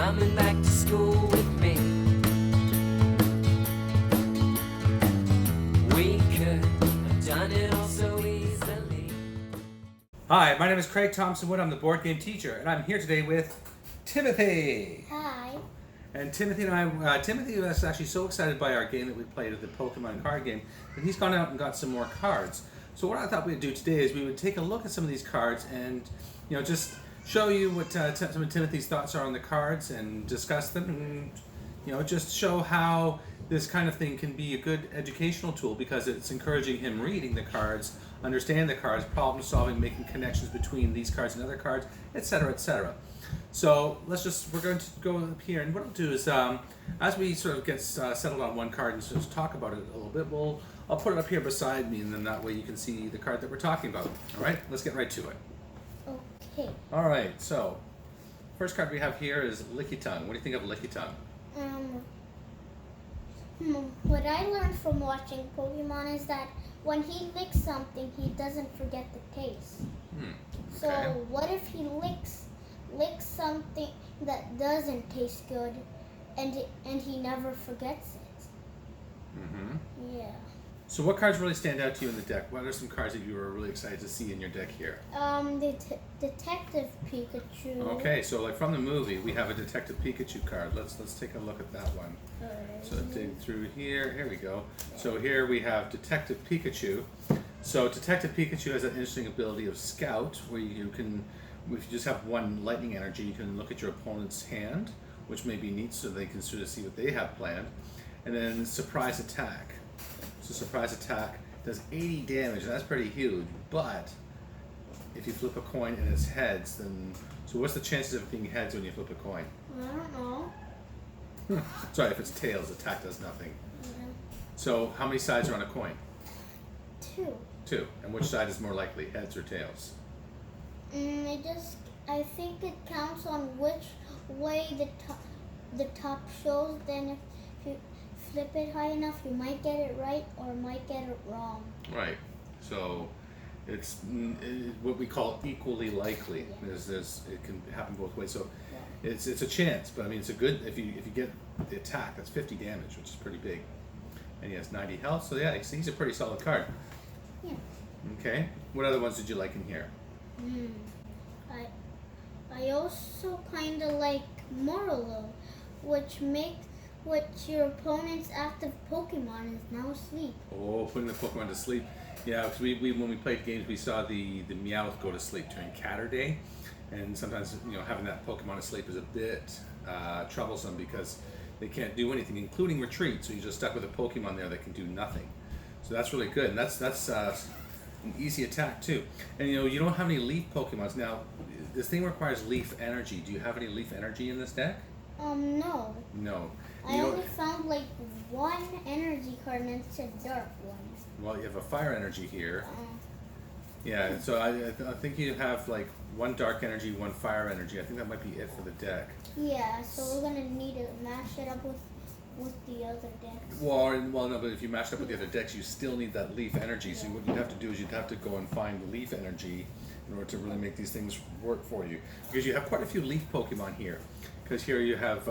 coming back to school with me. We could have done it all so easily. Hi, my name is Craig Thompson Wood. I'm the board game teacher, and I'm here today with Timothy. Hi. And Timothy and I, Timothy was actually so excited by our game that we played at the Pokemon card game that he's gone out and got some more cards. So what I thought we'd do today is we would take a look at some of these cards and, just show you what some of Timothy's thoughts are on the cards and discuss them, and just show how this kind of thing can be a good educational tool because it's encouraging him reading the cards, understanding the cards, problem solving, making connections between these cards and other cards, etc., etc. So we're going to go up here, and what I'll do is, as we sort of get settled on one card and sort of talk about it a little bit, I'll put it up here beside me, and then that way you can see the card that we're talking about. All right, let's get right to it. Okay. All right, so first card we have here is Licky Tongue. What do you think of Licky Tongue? What I learned from watching Pokemon is that when he licks something, he doesn't forget the taste. So Okay. what if he licks something that doesn't taste good, and he never forgets it? Mm-hmm. Yeah. So what cards really stand out to you in the deck? What are some cards that you were really excited to see in your deck here? The Detective Pikachu. Okay, so like from the movie, we have a Detective Pikachu card. Let's take a look at that one. So dig through here. Here we go. So here we have Detective Pikachu. So Detective Pikachu has an interesting ability of Scout, where you can, if you just have one lightning energy, you can look at your opponent's hand, which may be neat, so they can sort of see what they have planned. And then Surprise Attack. So Surprise Attack does 80 damage, and that's pretty huge. But if you flip a coin and it's heads, then so what's the chances of it being heads when you flip a coin? I don't know. Sorry, if it's tails, attack does nothing. Yeah. So how many sides are on a coin? 2. 2. And which side is more likely, heads or tails? I think it counts on which way the top shows. Then if you flip it high enough, you might get it right or might get it wrong. Right. So it's what we call equally likely. Yeah. It can happen both ways. So it's a chance, but I mean it's a good if you get the attack, that's 50 damage, which is pretty big. And he has 90 health, so yeah, he's a pretty solid card. Yeah. Okay. What other ones did you like in here? I also kind of like Morlo, which your opponent's active Pokemon is now asleep. Oh, putting the Pokemon to sleep. Yeah, because we when we played games, we saw the Meowth go to sleep during Catter Day, and sometimes having that Pokemon asleep is a bit troublesome because they can't do anything, including retreat. So you're just stuck with a Pokemon there that can do nothing. So that's really good, and that's an easy attack too. And you don't have any Leaf Pokemons now. This thing requires Leaf Energy. Do you have any Leaf Energy in this deck? No. No. I only found like one energy card and it's a dark one. Well, you have a Fire Energy here. Yeah, so I think you have like one Dark Energy, one Fire Energy. I think that might be it for the deck. Yeah, so we're gonna need to mash it up with the other decks. Well, no, but if you mash it up with the other decks, you still need that Leaf Energy. So what you'd have to do is you'd have to go and find the Leaf Energy in order to really make these things work for you. Because you have quite a few Leaf Pokemon here. Because here you have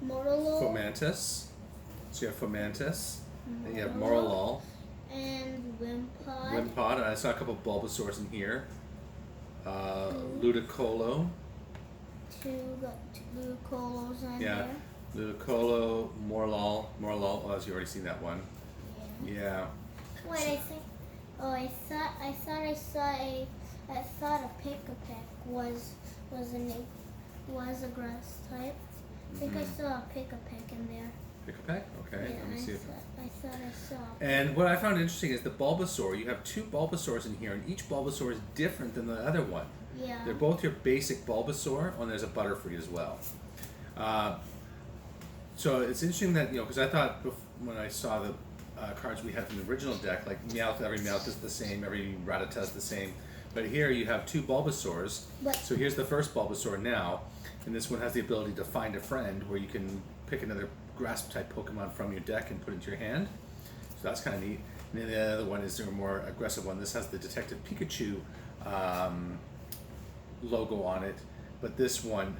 Morlo. Fomantis. So you have Fomantis. And you have Morlul. And Wimpod. Wimpod. And I saw a couple of Bulbasaurs in here. Ludicolo. Two Ludocolos in Yeah. there. Ludicolo, Morlul. Oh, you already seen that one. Yeah. Wait, I thought a Pick-a-Peck was a grass type. I think I saw a Pick-a-Peck in there. Pick-a-Peck? Okay, Yeah, let me see if... I thought I saw. And what I found interesting is the Bulbasaur. You have 2 Bulbasaurs in here, and each Bulbasaur is different than the other one. Yeah. They're both your basic Bulbasaur, and there's a Butterfree as well. So it's interesting that, because I thought when I saw the cards we had from the original deck, like Meowth, every Meowth is the same, every Rattata is the same. But here you have 2 Bulbasaurs. So here's the first Bulbasaur now, and this one has the ability to find a friend, where you can pick another grass-type Pokemon from your deck and put it into your hand. So that's kind of neat. And then the other one is a more aggressive one. This has the Detective Pikachu logo on it. but this one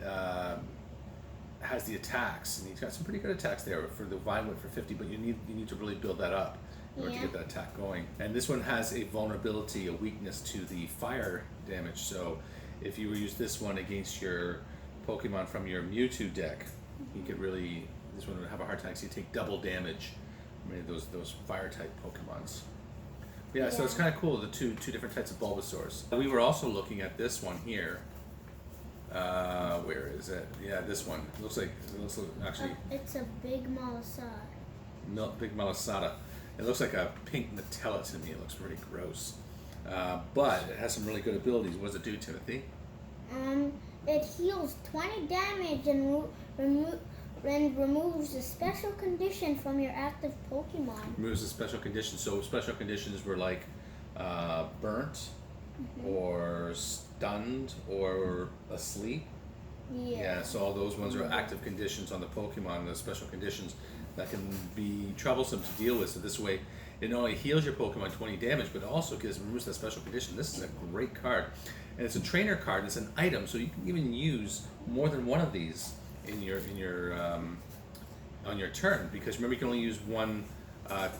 has the attacks, and he's got some pretty good attacks there for the Vine Whip for 50. But you need to really build that up in order to get that attack going. And this one has a vulnerability, a weakness to the fire damage. So if you use this one against your Pokemon from your Mewtwo deck, you could really, this one would have a hard time. So you take double damage from those fire type Pokemons. Yeah, so it's kind of cool, the two different types of Bulbasaurs. We were also looking at this one here. Where is it? Yeah, this one. It looks like actually. It's a big Malasada. Big Malasada. It looks like a pink Nutella to me. It looks pretty gross. But it has some really good abilities. What does it do, Timothy? It heals 20 damage and removes a special condition from your active Pokemon. Removes a special condition. So special conditions were like burnt, or stunned, or asleep. Yeah, so all those ones are active conditions on the Pokemon, the special conditions that can be troublesome to deal with. So this way, it not only heals your Pokemon 20 damage, but also removes that special condition. This is a great card. And it's a trainer card, and it's an item, so you can even use more than one of these in your on your turn, because remember, you can only use one, the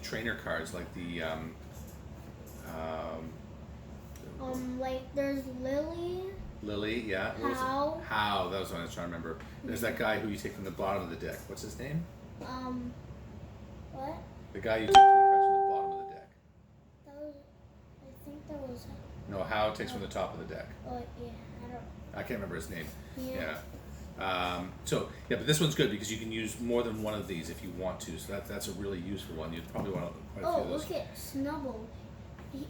trainer cards, like the like there's Lily, yeah. How, that was what I was trying to remember. There's that guy who you take from the bottom of the deck. What's his name? What? The guy you take three cards from the bottom of the deck. I think that was. No, How takes from the top of the deck. Oh yeah, I can't remember his name. Yeah. But this one's good because you can use more than one of these if you want to. So that's a really useful one. You'd probably want quite a few of those. Look at Snubble.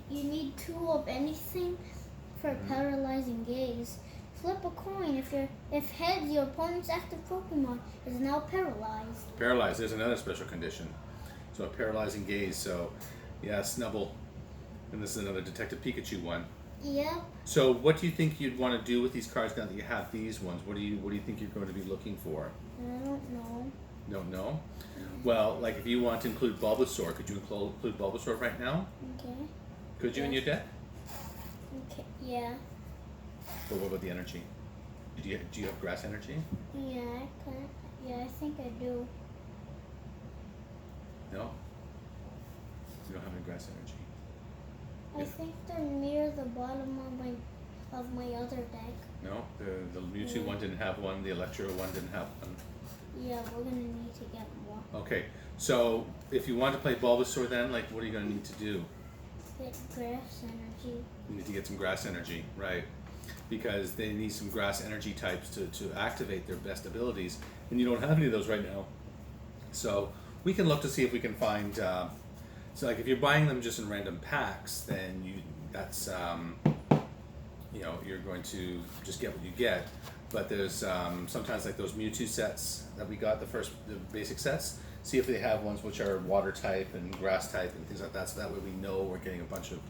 You need 2 of anything for paralyzing gaze. Flip a coin. If heads, your opponent's active Pokemon is now paralyzed. Paralyzed. There's another special condition. So a paralyzing gaze. So yeah, Snubble. And this is another Detective Pikachu one. Yeah. So what do you think you'd want to do with these cards now that you have these ones? What do you think you're going to be looking for? I don't know. Don't know? Well, like if you want to include Bulbasaur, could you include Bulbasaur right now? Okay. Could you in your deck? Okay. Yeah. But what about the energy? Do you have grass energy? Yeah, I can. Yeah, I think I do. No? You don't have any grass energy. I think they're near the bottom of my other deck. No? The Mewtwo one didn't have one, the Electro one didn't have one. Yeah, we're gonna need to get more. Okay, so if you want to play Bulbasaur then, like what are you gonna need to do? Get grass energy. You need to get some grass energy, right? Because they need some grass energy types to activate their best abilities, and you don't have any of those right now. So we can look to see if we can find. So like if you're buying them just in random packs, then you're going to just get what you get. But there's sometimes like those Mewtwo sets that we got, the basic sets. See if they have ones which are water type and grass type and things like that. So that way we know we're getting a bunch of,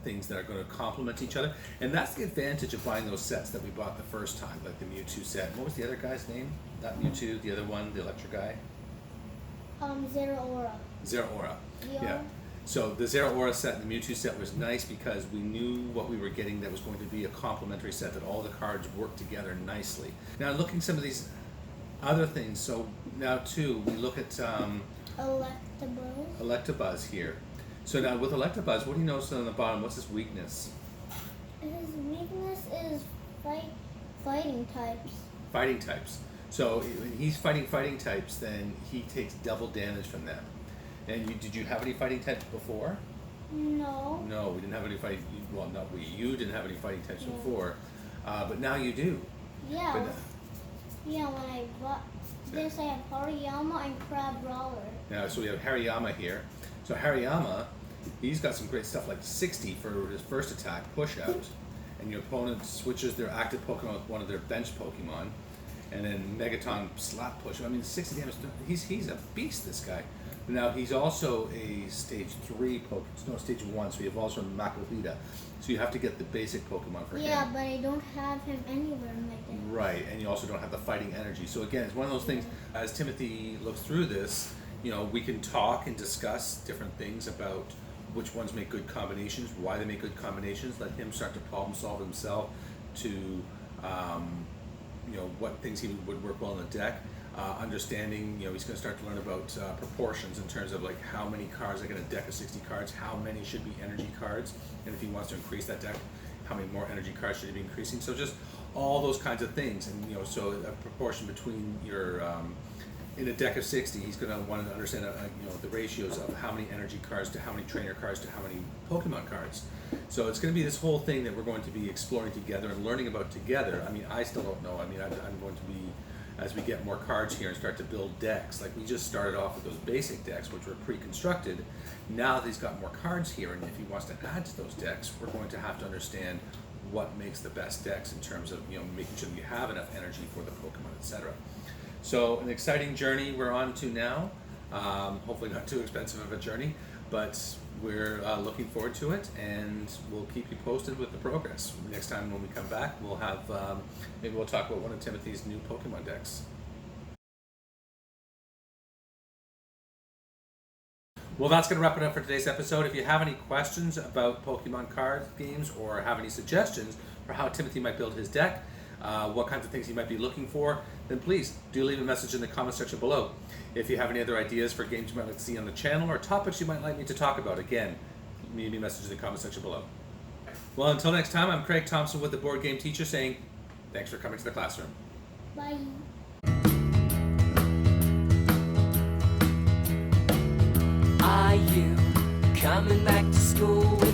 things that are going to complement each other. And that's the advantage of buying those sets that we bought the first time, like the Mewtwo set. What was the other guy's name? Not Mewtwo, the other one, the electric guy. Zeraora. Zeraora. Yeah. So the Zeraora set and the Mewtwo set was nice because we knew what we were getting that was going to be a complementary set, that all the cards worked together nicely. Now looking at some of these other things, so now too, we look at Electabuzz here. So now with Electabuzz, what do you notice on the bottom? What's his weakness? His weakness is fighting types. Fighting types. So when he's fighting types, then he takes double damage from them. And did you have any fighting types before? No. No, we didn't have any fighting. Well, not we. You didn't have any fighting types before, but now you do. Yeah. But, yeah. When I bought this, I have Hariyama and Crab Brawler. now, so we have Hariyama here. So Hariyama, he's got some great stuff like 60 for his first attack, push out, and your opponent switches their active Pokemon with one of their bench Pokemon, and then Megaton slap push. I mean, 60 damage. He's a beast, this guy. Now he's also a stage 3 Pokemon. No, stage 1. So you have also Makuhita. So you have to get the basic Pokemon for him. Yeah, but I don't have him anywhere in my deck. Right, and you also don't have the fighting energy. So again, it's one of those things. As Timothy looks through this, we can talk and discuss different things about which ones make good combinations, why they make good combinations. Let him start to problem solve himself to what things he would work well in the deck. Understanding, he's going to start to learn about proportions in terms of like how many cards, like in a deck of 60 cards, how many should be energy cards, and if he wants to increase that deck, how many more energy cards should he be increasing. So just all those kinds of things, and so a proportion between your in a deck of 60, he's going to want to understand the ratios of how many energy cards to how many trainer cards to how many Pokemon cards. So it's going to be this whole thing that we're going to be exploring together and learning about together. I mean, I still don't know. I mean, I'm going to be, as we get more cards here and start to build decks, like we just started off with those basic decks, which were pre-constructed. Now that he's got more cards here, and if he wants to add to those decks, we're going to have to understand what makes the best decks in terms of making sure that you have enough energy for the Pokemon, etc. So an exciting journey we're on to now. Hopefully not too expensive of a journey, but we're looking forward to it, and we'll keep you posted with the progress. Next time when we come back, we'll have maybe we'll talk about one of Timothy's new Pokemon decks. Well, that's going to wrap it up for today's episode. If you have any questions about Pokemon card games, or have any suggestions for how Timothy might build his deck, what kinds of things he might be looking for, then please do leave a message in the comment section below. If you have any other ideas for games you might like to see on the channel, or topics you might like me to talk about, again, leave me a message in the comment section below. Well, until next time, I'm Craig Thompson with the Board Game Teacher saying thanks for coming to the classroom. Bye. Are you coming back to school?